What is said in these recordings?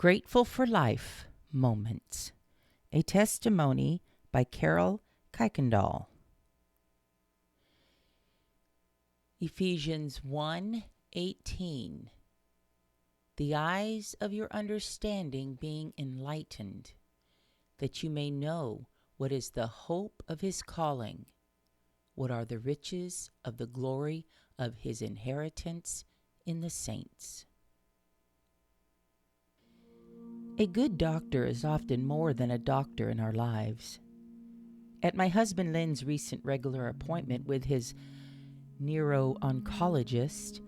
Grateful for Life Moments. A testimony by Carol Kuykendall. Ephesians 1:18. The eyes of your understanding being enlightened, that you may know what is the hope of his calling, what are the riches of the glory of his inheritance in the saints. A good doctor is often more than a doctor in our lives. At my husband Lynn's recent regular appointment with his neuro-oncologist,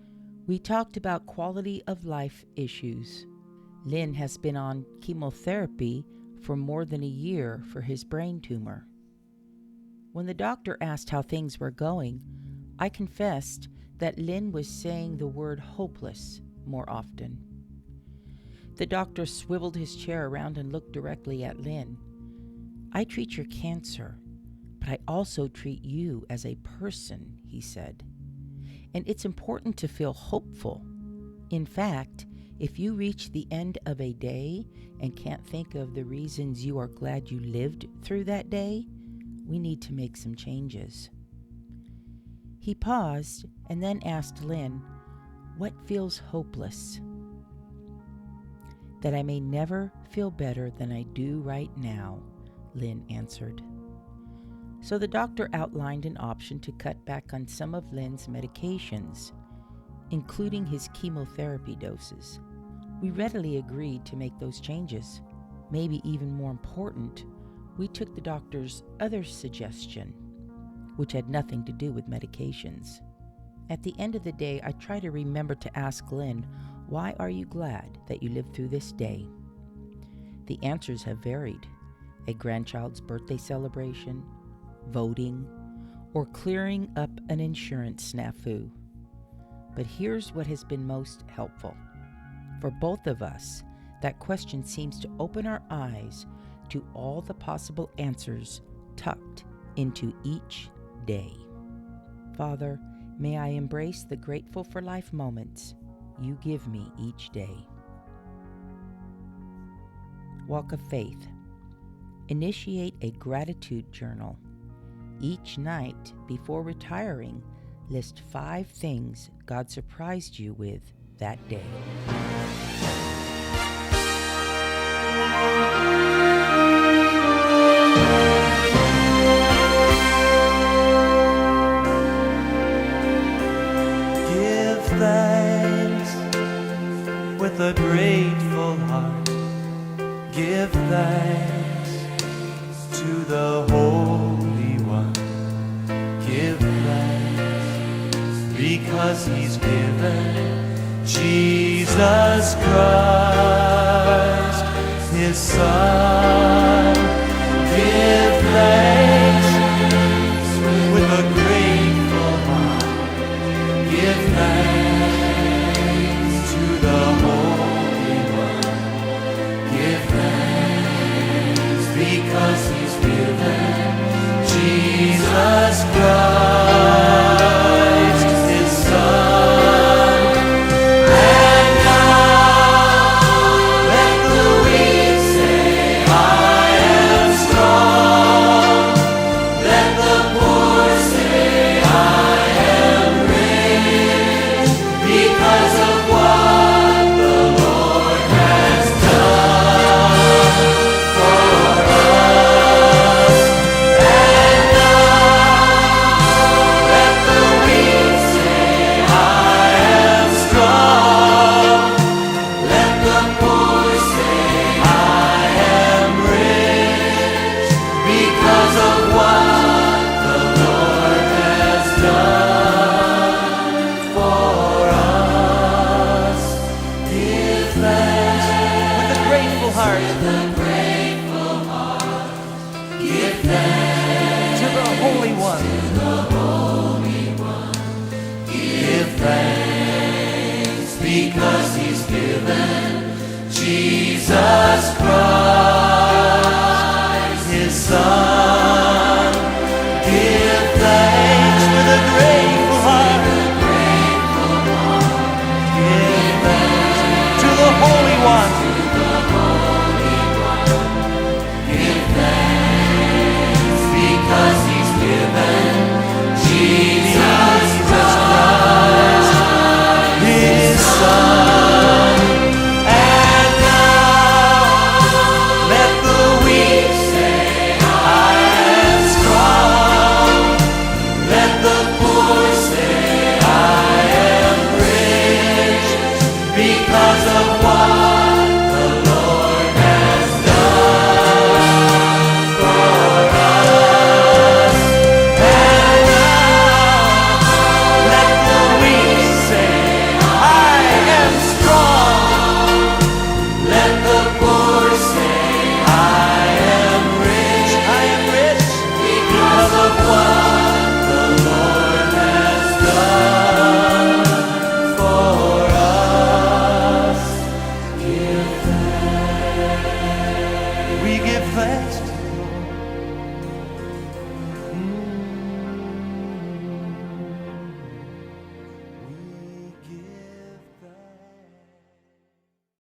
we talked about quality of life issues. Lynn has been on chemotherapy for more than a year for his brain tumor. When the doctor asked how things were going, I confessed that Lynn was saying the word hopeless more often. The doctor swiveled his chair around and looked directly at Lynn. I treat your cancer, but I also treat you as a person, he said. And it's important to feel hopeful. In fact, if you reach the end of a day and can't think of the reasons you are glad you lived through that day, we need to make some changes. He paused and then asked Lynn, "What feels hopeless?" "That I may never feel better than I do right now," Lynn answered. So the doctor outlined an option to cut back on some of Lynn's medications, including his chemotherapy doses. We readily agreed to make those changes. Maybe even more important, we took the doctor's other suggestion, which had nothing to do with medications. At the end of the day, I try to remember to ask Lynn, "Why are you glad that you lived through this day?" The answers have varied: a grandchild's birthday celebration, voting, or clearing up an insurance snafu. But here's what has been most helpful. For both of us, that question seems to open our eyes to all the possible answers tucked into each day. Father, may I embrace the grateful for life moments you give me each day. Walk of Faith. Initiate a gratitude journal. Each night before retiring, list 5 things God surprised you with that day. Give thanks with a grateful heart. Give thanks to the Holy One. Give thanks because He's given Jesus Christ, His Son. Give thanks with a grateful heart. Give thanks to the Holy One. Give thanks because He's given Jesus Christ, His Son. And now let the weak say, I am strong. Let the poor say, I am rich, because of what the Lord has done for us. And now let the weak say, I am strong. Let the poor say, I am rich, because of what the Lord has done for us. Give thanks with a grateful heart. Give thanks to the Holy One. Give thanks because He's given Jesus Christ, His Son. Give thanks with a grateful heart. Give thanks to the Holy One. give thanks